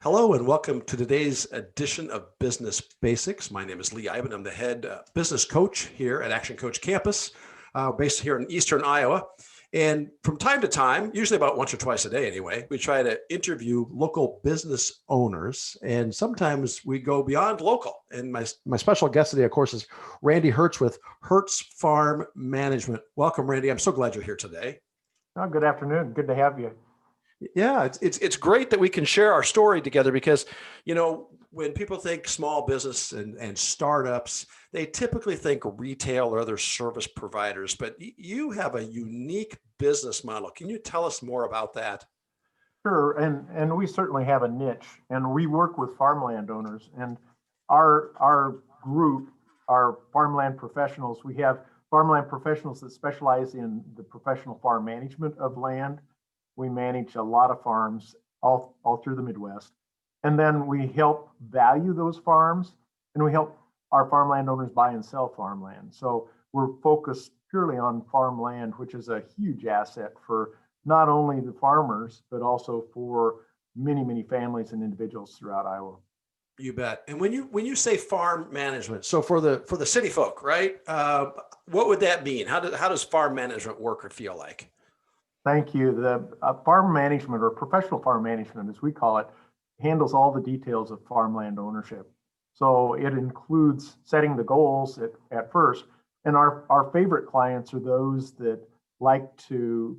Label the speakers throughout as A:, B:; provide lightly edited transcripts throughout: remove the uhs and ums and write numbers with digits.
A: Hello and welcome to today's edition of Business Basics. My name is Lee Iben. I'm the head business coach here at Action Coach Campus, based here in Eastern Iowa. And from time to time, usually about once or twice a day anyway, we try to interview local business owners. And sometimes we go beyond local. And my special guest today, of course, is Randy Hertz with Hertz Farm Management. Welcome, Randy. I'm so glad you're here today.
B: Oh, good afternoon. Good to have you.
A: Yeah, it's great that we can share our story together because, when people think small business and startups, they typically think retail or other service providers, but you have a unique business model. Can you tell us more about that?
B: Sure, and we certainly have a niche, and we work with farmland owners. And our group, our farmland professionals, we have farmland professionals that specialize in the professional farm management of land. We manage a lot of farms all through the Midwest. And then we help value those farms, and we help our farmland owners buy and sell farmland. So we're focused purely on farmland, which is a huge asset for not only the farmers, but also for many, many families and individuals throughout Iowa.
A: You bet. And when you say farm management, so for the city folk, right? What would that mean? How does farm management work or feel like?
B: Thank you. The farm management, or professional farm management, as we call it, handles all the details of farmland ownership. So it includes setting the goals at first. And our favorite clients are those that like to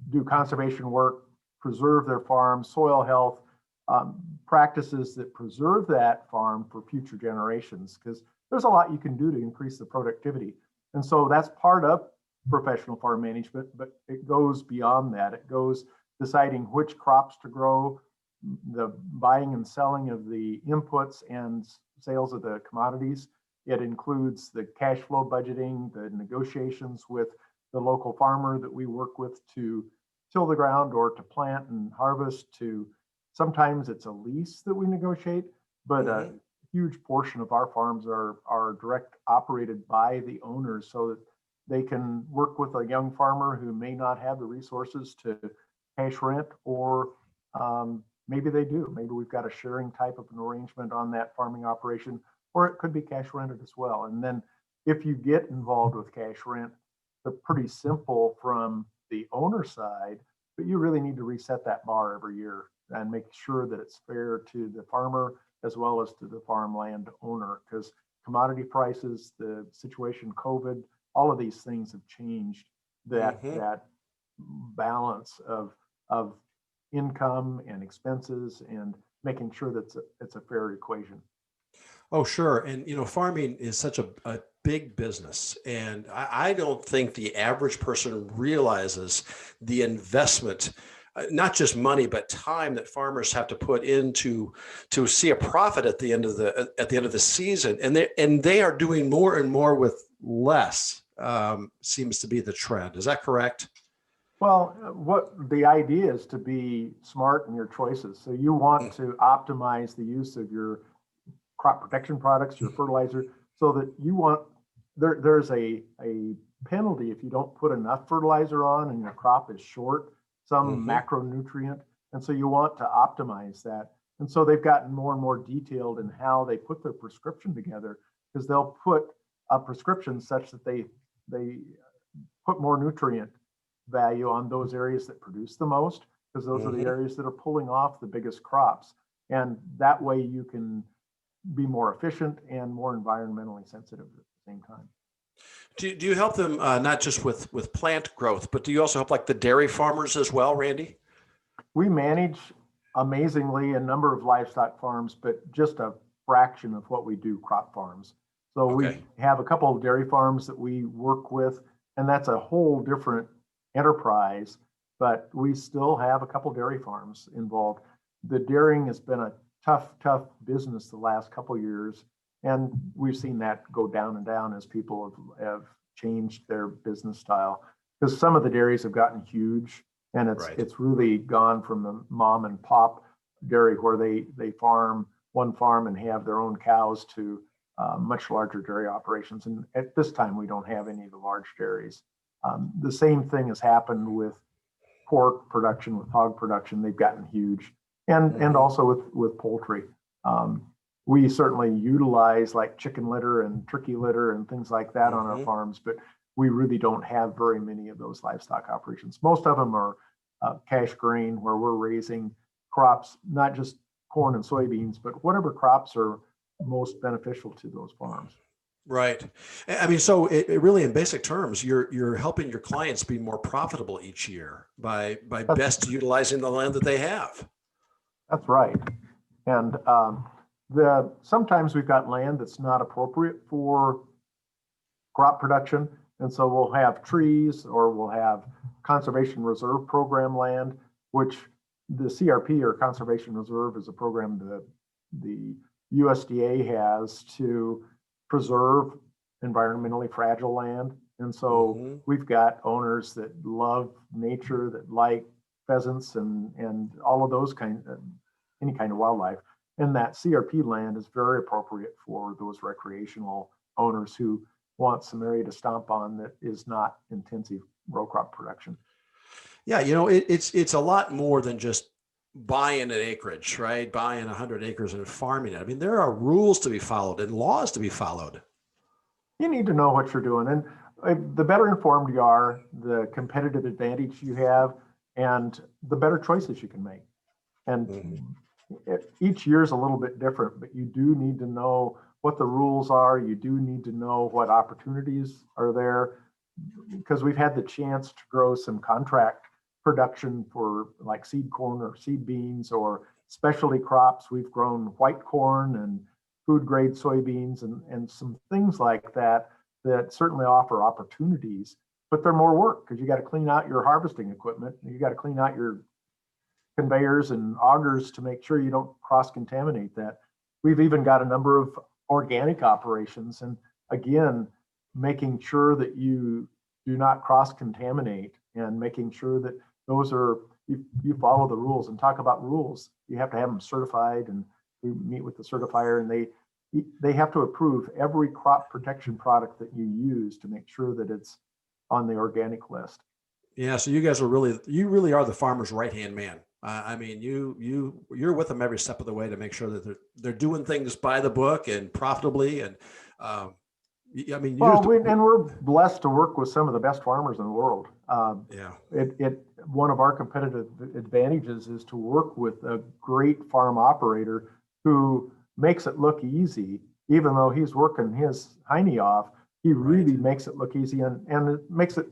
B: do conservation work, preserve their farm, soil health, practices that preserve that farm for future generations, because there's a lot you can do to increase the productivity. And so that's part of professional farm management, but it goes beyond that. It goes deciding which crops to grow, the buying and selling of the inputs and sales of the commodities. It includes the cash flow budgeting, the negotiations with the local farmer that we work with to till the ground or to plant and harvest. To sometimes it's a lease that we negotiate, but a huge portion of our farms are direct operated by the owners, so that they can work with a young farmer who may not have the resources to cash rent, or maybe they do. Maybe we've got a sharing type of an arrangement on that farming operation, or it could be cash rented as well. And then if you get involved with cash rent, they're pretty simple from the owner side, but you really need to reset that bar every year and make sure that it's fair to the farmer as well as to the farmland owner, because commodity prices, the situation, COVID, all of these things have changed that balance of income and expenses, and making sure that it's a fair equation.
A: Oh, sure. And, farming is such a big business. And I don't think the average person realizes the investment, not just money, but time that farmers have to put into to see a profit at the end of the season. And they are doing more and more with less, seems to be the trend. Is that correct?
B: Well, what the idea is to be smart in your choices. So you want to optimize the use of your crop protection products, your fertilizer, so that you want there's a penalty if you don't put enough fertilizer on and your crop is short some macronutrient. And so you want to optimize that. And so they've gotten more and more detailed in how they put their prescription together, because they'll put a prescription such that they put more nutrient value on those areas that produce the most, because those are the areas that are pulling off the biggest crops. And that way you can be more efficient and more environmentally sensitive at the same time.
A: Do you help them not just with plant growth, but do you also help like the dairy farmers as well, Randy?
B: We manage amazingly a number of livestock farms, but just a fraction of what we do crop farms. So we have a couple of dairy farms that we work with, and that's a whole different enterprise, but we still have a couple dairy farms involved. The dairying has been a tough business the last couple of years, and we've seen that go down and down as people have changed their business style, because some of the dairies have gotten huge, and it's really gone from the mom and pop dairy where they farm one farm and have their own cows to much larger dairy operations. And at this time, we don't have any of the large dairies. The same thing has happened with pork production, with hog production. They've gotten huge. and also with poultry. We certainly utilize like chicken litter and turkey litter and things like that on our farms, but we really don't have very many of those livestock operations. Most of them are cash grain, where we're raising crops, not just corn and soybeans, but whatever crops are most beneficial to those farms.
A: Right. I mean, so it really, in basic terms, you're helping your clients be more profitable each year by best utilizing the land that they have.
B: That's right. And sometimes we've got land that's not appropriate for crop production. And so we'll have trees, or we'll have conservation reserve program land, which the CRP, or conservation reserve, is a program that the USDA has to preserve environmentally fragile land. And so we've got owners that love nature, that like pheasants and all of those any kind of wildlife. And that CRP land is very appropriate for those recreational owners who want some area to stomp on that is not intensive row crop production.
A: Yeah, it's a lot more than just buying an acreage, right? Buying 100 acres and farming it. I mean, there are rules to be followed and laws to be followed.
B: You need to know what you're doing. And the better informed you are, the competitive advantage you have, and the better choices you can make. And each year is a little bit different, but you do need to know what the rules are. You do need to know what opportunities are there, because we've had the chance to grow some contract production for like seed corn or seed beans or specialty crops. We've grown white corn and food grade soybeans and some things like that certainly offer opportunities, but they're more work because you got to clean out your harvesting equipment. You got to clean out your conveyors and augers to make sure you don't cross-contaminate that. We've even got a number of organic operations, and again, making sure that you do not cross-contaminate and making sure that those are, you follow the rules. And talk about rules, you have to have them certified, and we meet with the certifier, and they have to approve every crop protection product that you use to make sure that it's on the organic list.
A: Yeah, so you guys you really are the farmer's right-hand man. I mean, you're with them every step of the way to make sure that they're doing things by the book and profitably. And I mean,
B: we're blessed to work with some of the best farmers in the world. One of our competitive advantages is to work with a great farm operator who makes it look easy, even though he's working his hiney off. He really makes it look easy, and it makes it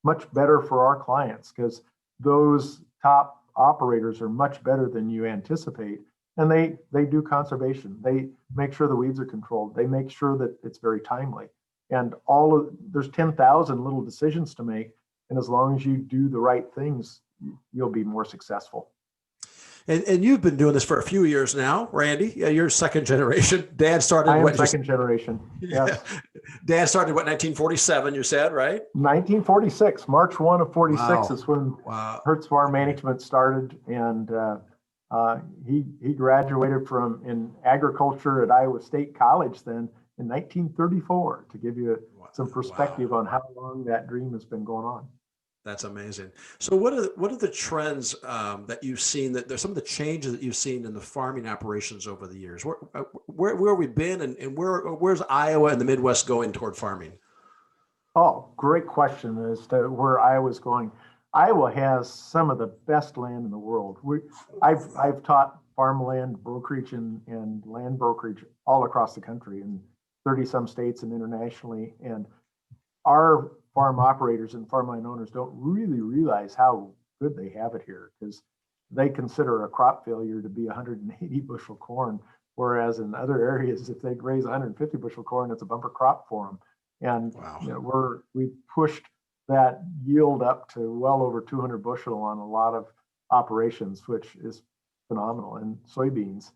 B: much better for our clients, because those top operators are much better than you anticipate, and they do conservation. They make sure the weeds are controlled. They make sure that it's very timely, and there's 10,000 little decisions to make, and as long as you do the right things, you'll be more successful.
A: And you've been doing this for a few years now, Randy. Yeah, you're second generation. Dad started.
B: I am second generation. Yes.
A: Dad started 1947. You said, right?
B: 1946, March 1 of 46 is when Hertz Farm Management started, and he graduated in agriculture at Iowa State College then in 1934. To give you some perspective on how long that dream has been going on.
A: That's amazing. So what are the trends that you've seen, that there's some of the changes that you've seen in the farming operations over the years? Where have we been, and where's Iowa and the Midwest going toward farming?
B: Oh, great question as to where Iowa's going. Iowa has some of the best land in the world. I've taught farmland brokerage and land brokerage all across the country in 30 some states and internationally. And our farm operators and farmland owners don't really realize how good they have it here, because they consider a crop failure to be 180 bushel corn, whereas in other areas, if they raise 150 bushel corn, it's a bumper crop for them. And we pushed that yield up to well over 200 bushel on a lot of operations, which is phenomenal. And soybeans,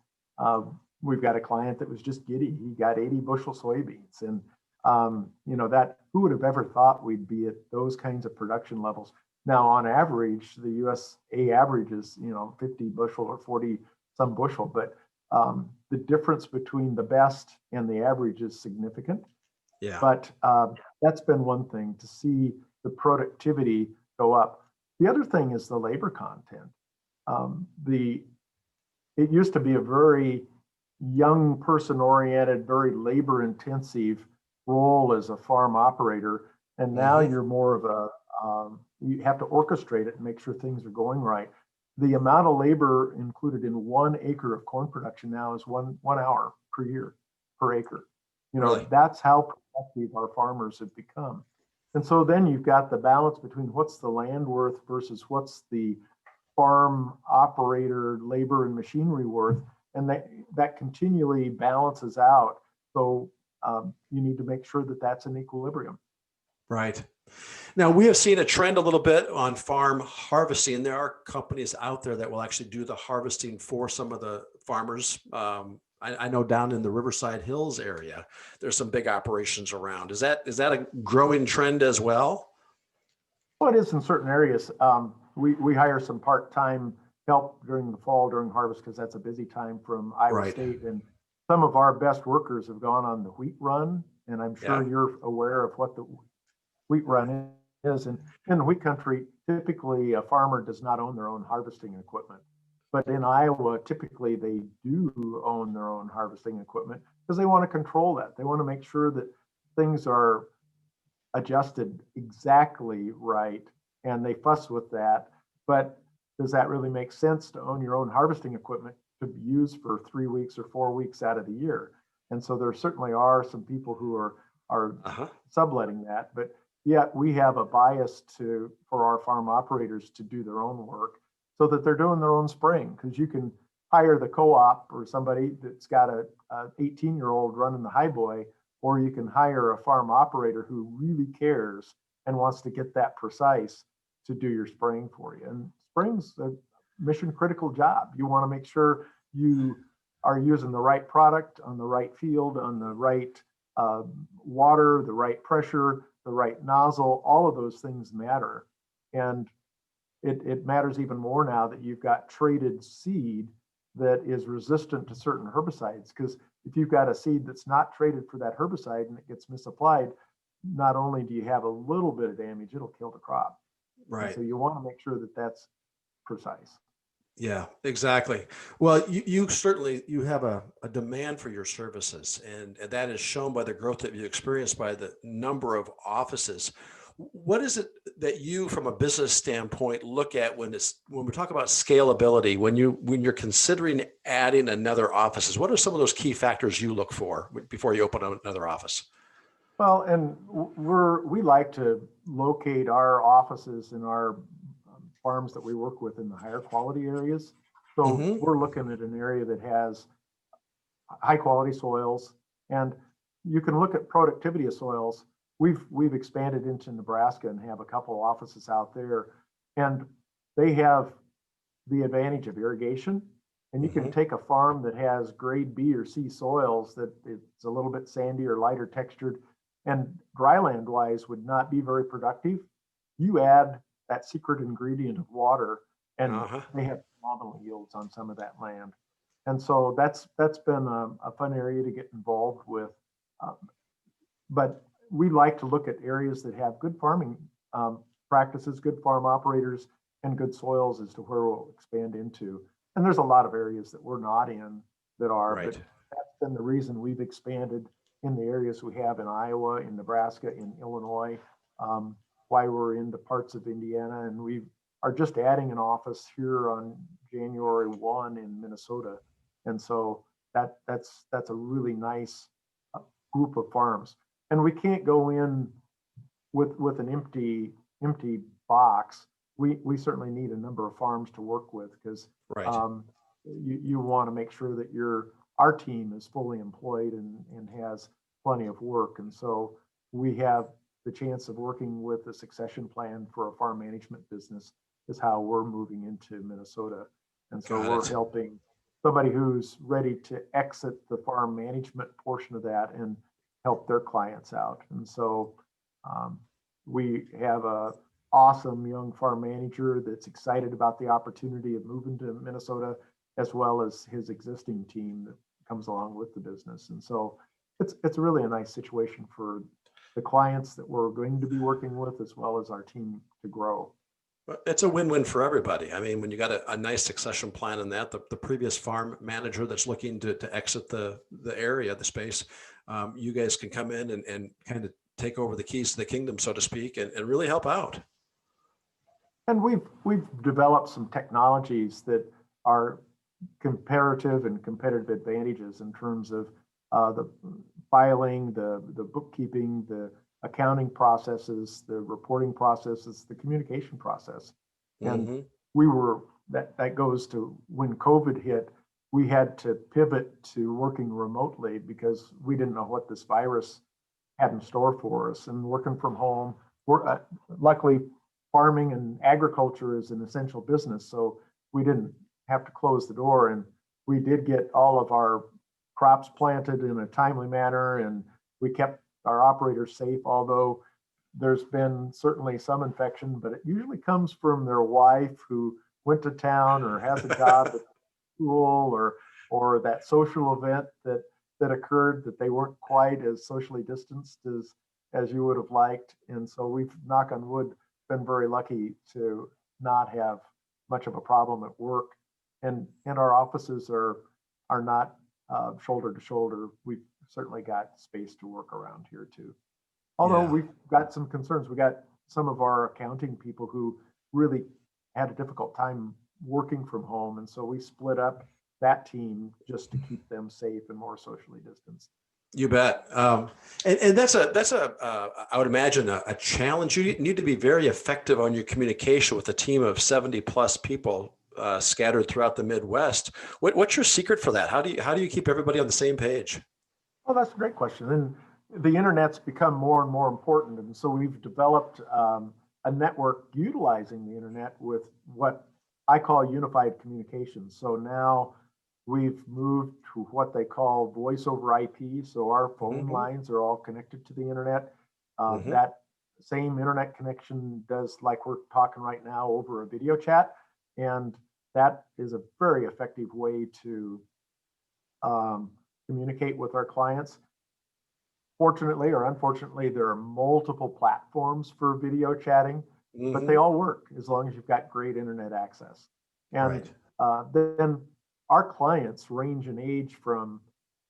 B: we've got a client that was just giddy. He got 80 bushel soybeans, and that, who would have ever thought we'd be at those kinds of production levels? Now, on average, the USA average is 50 bushel or 40 some bushel, but the difference between the best and the average is significant.
A: Yeah.
B: But that's been one thing, to see the productivity go up. The other thing is the labor content. it used to be a very young person oriented, very labor intensive role as a farm operator. And now
A: Hmm.
B: you're more of a, you have to orchestrate it and make sure things are going right. The amount of labor included in 1 acre of corn production now is one hour per year per acre.
A: Really?
B: That's how productive our farmers have become. And so then you've got the balance between what's the land worth versus what's the farm operator labor and machinery worth, and that continually balances out. So you need to make sure that that's in equilibrium.
A: Right. Now, we have seen a trend a little bit on farm harvesting. There are companies out there that will actually do the harvesting for some of the farmers. I know down in the Riverside Hills area, there's some big operations around. Is that a growing trend as well?
B: Well, it is in certain areas. We hire some part-time help during the fall during harvest because that's a busy time from Iowa
A: Right.
B: State. And some of our best workers have gone on the wheat run, and I'm sure
A: Yeah.
B: you're aware of what the wheat run is. And in the wheat country, typically a farmer does not own their own harvesting equipment. But in Iowa, typically they do own their own harvesting equipment because they want to control that. They want to make sure that things are adjusted exactly right, and they fuss with that. But does that really make sense to own your own harvesting equipment to be used for 3 weeks or 4 weeks out of the year? And so there certainly are some people who are
A: Uh-huh.
B: subletting that, but yet we have a bias for our farm operators to do their own work so that they're doing their own spraying, because you can hire the co-op or somebody that's got a 18-year-old running the highboy, or you can hire a farm operator who really cares and wants to get that precise to do your spraying for you. And spraying's a mission critical job. You want to make sure you are using the right product on the right field, on the right uh, water, the right pressure, the right nozzle. All of those things matter. And it matters even more now that you've got traded seed that is resistant to certain herbicides. Because if you've got a seed that's not traded for that herbicide and it gets misapplied, not only do you have a little bit of damage, it'll kill the crop. And
A: Right.
B: so you want to make sure that that's precise.
A: Yeah, exactly. Well, you certainly you have a demand for your services, and that is shown by the growth that you experienced by the number of offices. What is it that you, from a business standpoint, look at when we talk about scalability, when you're considering adding another offices? What are some of those key factors you look for before you open another office?
B: Well, and we like to locate our offices in our farms that we work with in the higher quality areas. So
A: Hmm.
B: we're looking at an area that has high quality soils, and you can look at productivity of soils. We've expanded into Nebraska and have a couple of offices out there, and they have the advantage of irrigation. And you can
A: Hmm.
B: take a farm that has grade B or C soils that it's a little bit sandy or lighter textured and dryland wise would not be very productive. You add that secret ingredient of water and
A: Uh-huh.
B: they have phenomenal yields on some of that land. And so that's been a fun area to get involved with. Um, but we like to look at areas that have good farming practices, good farm operators, and good soils as to where we'll expand into. And there's a lot of areas that we're not in that are, but
A: Right.
B: that's been the reason we've expanded in the areas we have in Iowa, in Nebraska, in Illinois, why we're into parts of Indiana, and we are just adding an office here on January 1 in Minnesota. And so that's a really nice group of farms. And we can't go in with an empty box. We certainly need a number of farms to work with because
A: Right.
B: um, you want to make sure that our team is fully employed and has plenty of work. And so we have the chance of working with a succession plan for a farm management business is how we're moving into Minnesota. And so
A: Got
B: we're
A: it.
B: helping somebody who's ready to exit the farm management portion of that and help their clients out. And so um, we have a awesome young farm manager that's excited about the opportunity of moving to Minnesota, as well as his existing team that comes along with the business. And so it's really a nice situation for the clients that we're going to be working with, as well as our team to grow.
A: But it's a win-win for everybody. I mean, when you got a nice succession plan in that, the previous farm manager that's looking to exit the area, the space, you guys can come in and kind of take over the keys to the kingdom, so to speak, and really help out.
B: And we've developed some technologies that are comparative and competitive advantages in terms of the filing, the bookkeeping, the accounting processes, the reporting processes, the communication process. And
A: Mm-hmm.
B: we were, that goes to when COVID hit, we had to pivot to working remotely because we didn't know what this virus had in store for us, and working from home. We're luckily, farming and agriculture is an essential business, so we didn't have to close the door, and we did get all of our crops planted in a timely manner, and we kept our operators safe, although there's been certainly some infection, but it usually comes from their wife who went to town or has a job at school, or that social event that occurred that they weren't quite as socially distanced as you would have liked. And so we've, knock on wood, been very lucky to not have much of a problem at work. And our offices are not shoulder to shoulder. We've certainly got space to work around here too. Although we've got some concerns. We got some of our accounting people who really had a difficult time working from home. And so we split up that team just to keep them safe and more socially distanced.
A: You bet. And that's I would imagine a challenge. You need to be very effective on your communication with a team of 70 plus people scattered throughout the Midwest. What's your secret for that? How do you keep everybody on the same page?
B: Well, that's a great question. And the internet's become more and more important. And so we've developed a network utilizing the internet with what I call unified communications. So now we've moved to what they call voice over IP. So our phone lines are all connected to the internet. That same internet connection does, like we're talking right now, over a video chat. And that is a very effective way to communicate with our clients. Fortunately or unfortunately, there are multiple platforms for video chatting, but they all work as long as you've got great internet access. And then our clients range in age from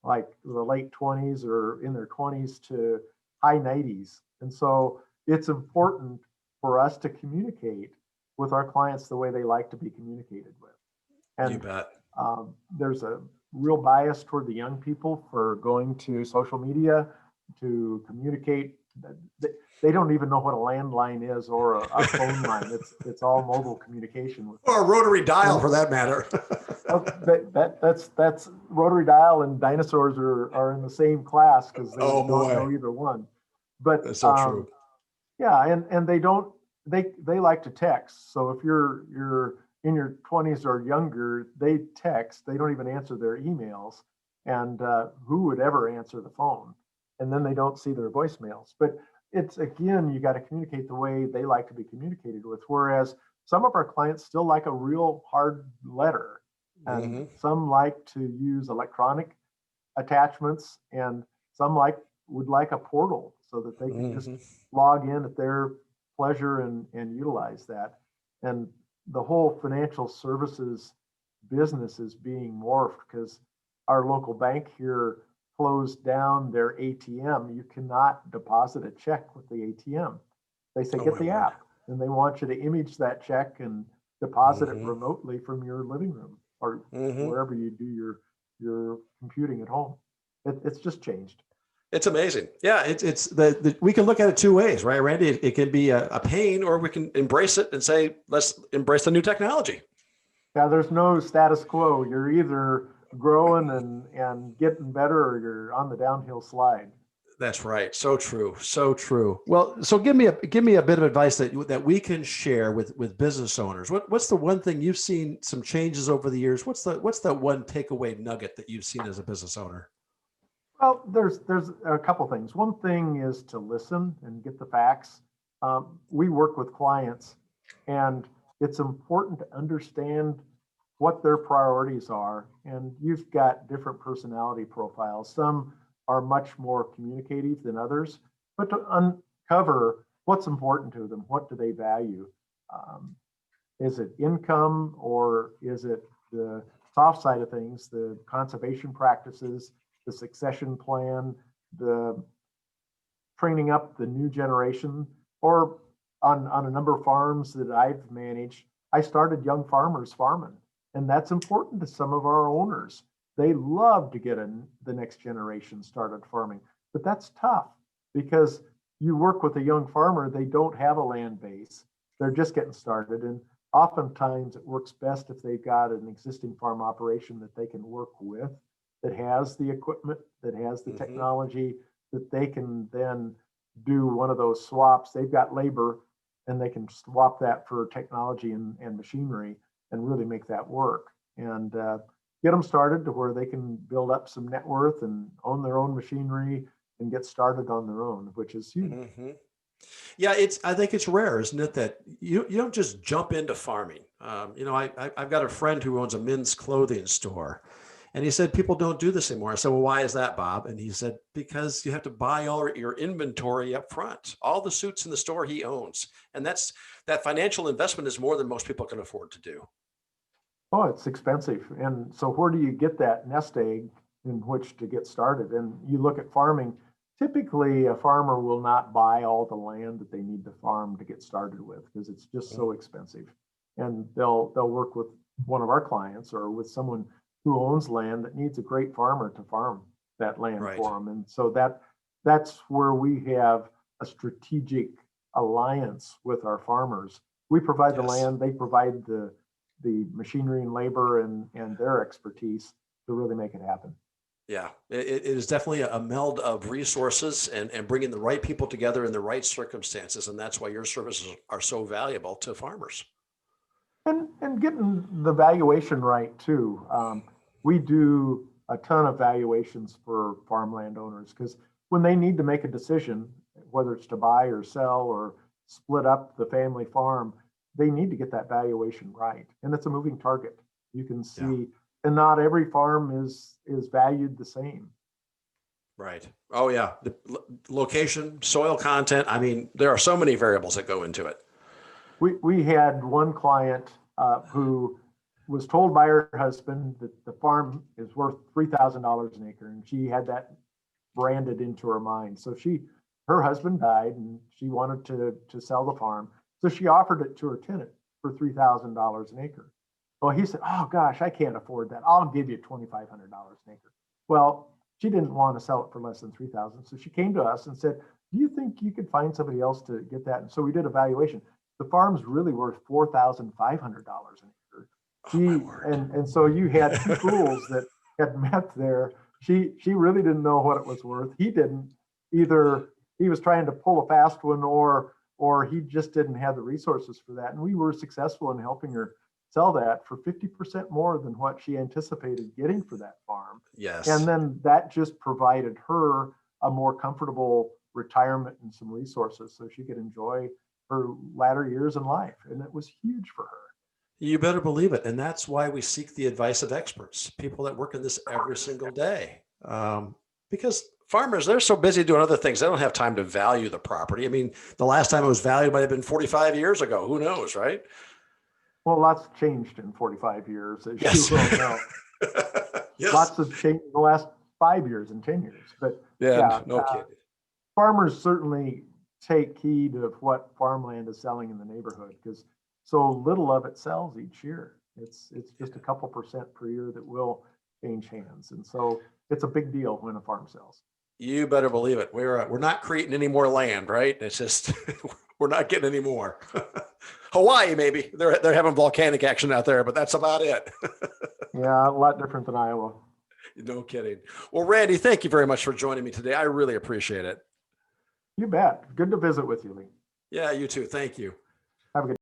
B: like the late 20s or in their 20s to high 90s. And so it's important for us to communicate with our clients the way they like to be communicated with. And
A: you bet.
B: There's a real bias toward the young people for going to social media to communicate. They don't even know what a landline is or a phone line. It's all mobile communication with,
A: or a rotary dial for that matter.
B: that's rotary dial and dinosaurs are in the same class because they don't know either one. But
A: that's so true.
B: Yeah, and they like to text. So if you're in your 20s or younger, they text. They don't even answer their emails. And who would ever answer the phone? And then they don't see their voicemails. But it's, again, you got to communicate the way they like to be communicated with. Whereas some of our clients still like a real hard letter, and some like to use electronic attachments, and some would like a portal so that they can just log in at their pleasure and utilize that. And the whole financial services business is being morphed because our local bank here closed down their ATM. You cannot deposit a check with the ATM. They say, get the app. And they want you to image that check and deposit it remotely from your living room or wherever you do your computing at home. It's just changed.
A: It's amazing. Yeah, it's we can look at it two ways, right, Randy? It can be a pain, or we can embrace it and say, let's embrace the new technology.
B: Yeah, there's no status quo. You're either growing and getting better, or you're on the downhill slide.
A: That's right. So true. So true. Well, so give me a bit of advice that we can share with business owners. What's the one thing you've seen some changes over the years? What's the one takeaway nugget that you've seen as a business owner?
B: Well, there's a couple things. One thing is to listen and get the facts. We work with clients, and it's important to understand what their priorities are. And you've got different personality profiles. Some are much more communicative than others, but to uncover what's important to them, what do they value. Is it income, or is it the soft side of things, the conservation practices, the succession plan, the training up the new generation? Or on a number of farms that I've managed, I started young farmers farming, and that's important to some of our owners. They love to get the next generation started farming, but that's tough because you work with a young farmer, they don't have a land base, they're just getting started, and oftentimes it works best if they've got an existing farm operation that they can work with, that has the equipment, that has the technology, that they can then do one of those swaps. They've got labor and they can swap that for technology and machinery and really make that work, and get them started to where they can build up some net worth and own their own machinery and get started on their own, which is huge.
A: Yeah, I think it's rare, isn't it, that you don't just jump into farming. I've got a friend who owns a men's clothing store, and he said people don't do this anymore. I said, well, why is that, Bob? And he said, because you have to buy all your inventory up front, all the suits in the store he owns, and that financial investment is more than most people can afford to do.
B: Oh, it's expensive, and so where do you get that nest egg in which to get started? And you look at farming. Typically, a farmer will not buy all the land that they need to farm to get started with because it's just so expensive. And they'll work with one of our clients or with someone who owns land that needs a great farmer to farm that land for them. And so that's where we have a strategic alliance with our farmers. We provide the land, they provide the machinery and labor and their expertise to really make it happen.
A: Yeah, it is definitely a meld of resources and bringing the right people together in the right circumstances. And that's why your services are so valuable to farmers.
B: And getting the valuation right too. We do a ton of valuations for farmland owners because when they need to make a decision, whether it's to buy or sell or split up the family farm, they need to get that valuation right. And it's a moving target. You can see, and not every farm is valued the same.
A: Right. Oh yeah. The location, soil content. I mean, there are so many variables that go into it.
B: We had one client who was told by her husband that the farm is worth $3,000 an acre, and she had that branded into her mind. So her husband died, and she wanted to sell the farm. So she offered it to her tenant for $3,000 an acre. Well, he said, "Oh gosh, I can't afford that. I'll give you $2,500 an acre." Well, she didn't want to sell it for less than $3,000, so she came to us and said, "Do you think you could find somebody else to get that?" And so we did a valuation. The farm's really worth $4,500 an acre. And so you had two pools that had met there. She really didn't know what it was worth. He didn't either. He was trying to pull a fast one, or he just didn't have the resources for that. And we were successful in helping her sell that for 50% more than what she anticipated getting for that farm.
A: Yes.
B: And then that just provided her a more comfortable retirement and some resources so she could enjoy her latter years in life. And it was huge for her.
A: You better believe it. And that's why we seek the advice of experts, people that work in this every single day. Because farmers, they're so busy doing other things. They don't have time to value the property. I mean, the last time it was valued might have been 45 years ago. Who knows, right?
B: Well, lots changed in 45 years, as
A: Yes.
B: you well know.
A: Yes.
B: Lots have changed in the last 5 years and 10 years. But
A: no kidding.
B: Farmers certainly take heed of what farmland is selling in the neighborhood because so little of it sells each year. It's just a couple percent per year that will change hands. And so it's a big deal when a farm sells.
A: You better believe it. We're not creating any more land, right? It's just we're not getting any more. Hawaii, maybe they're having volcanic action out there, but that's about it.
B: Yeah, a lot different than Iowa.
A: No kidding. Well, Randy, thank you very much for joining me today. I really appreciate it.
B: You bet. Good to visit with you, Lee.
A: Yeah, you too. Thank you.
B: Have a good